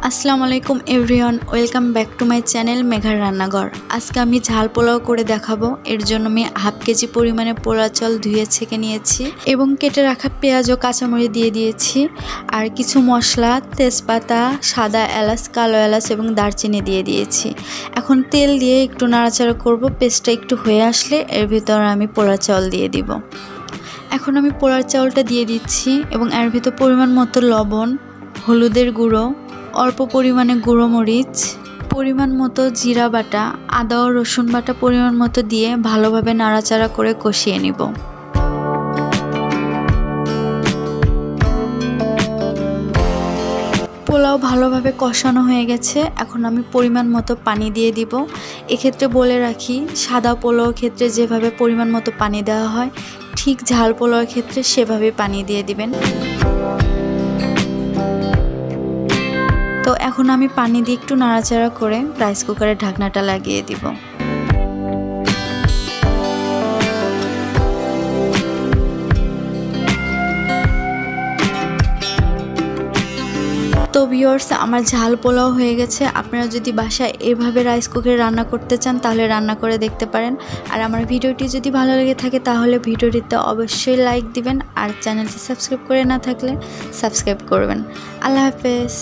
আসসালামু আলাইকুম everyone, welcome back to my channel মেঘার রান্নাঘর। আজকে আমি ঝাল পোলাও করে দেখাবো। এর জন্য আমি হাফ কেজি পরিমাণে পোলা চাল ধুয়ে ছেঁকে নিয়েছি এবং কেটে রাখা পেঁয়াজ ও কাঁচামরিচ দিয়ে দিয়েছি। আর কিছু মশলা, তেজপাতা, সাদা এলাচ, কালো এলাচ এবং দারচিনি দিয়ে দিয়েছি। এখন তেল দিয়ে একটু নাড়াচাড়া করব। পেস্টটা একটু হয়ে আসলে এর ভিতর আমি পোলা চাল দিয়ে দিব। এখন আমি পোলার চাউলটা দিয়ে দিচ্ছি এবং এর ভিতর পরিমাণ মতো লবণ, হলুদের গুঁড়ো, অল্প পরিমাণে গুঁড়ো মরিচ, পরিমাণ মতো জিরা বাটা, আদা ও রসুন বাটা পরিমাণ মতো দিয়ে ভালোভাবে নাড়াচাড়া করে কষিয়ে নিব। পোলাও ভালোভাবে কষানো হয়ে গেছে। এখন আমি পরিমাণ মতো পানি দিয়ে দিব। এক্ষেত্রে বলে রাখি, সাদা পোলাওর ক্ষেত্রে যেভাবে পরিমাণ মতো পানি দেওয়া হয়, ঠিক ঝাল পোলাওর ক্ষেত্রে সেভাবে পানি দিয়ে দিবেন। তো এখন আমি পানি দিয়ে একটু নাড়াচাড়া করে রাইস কুকারের ঢাকনাটা লাগিয়ে দিব। তো ভিউয়ার্স, আমার ঝাল পোলাও হয়ে গেছে। আপনারা যদি বাসায় এভাবে রাইস কুকারে রান্না করতে চান তাহলে রান্না করে দেখতে পারেন। আর আমার ভিডিওটি যদি ভালো লেগে থাকে তাহলে ভিডিওটিতে অবশ্যই লাইক দিবেন আর চ্যানেলটি সাবস্ক্রাইব করে না থাকলে সাবস্ক্রাইব করবেন। আল্লাহ হাফেজ।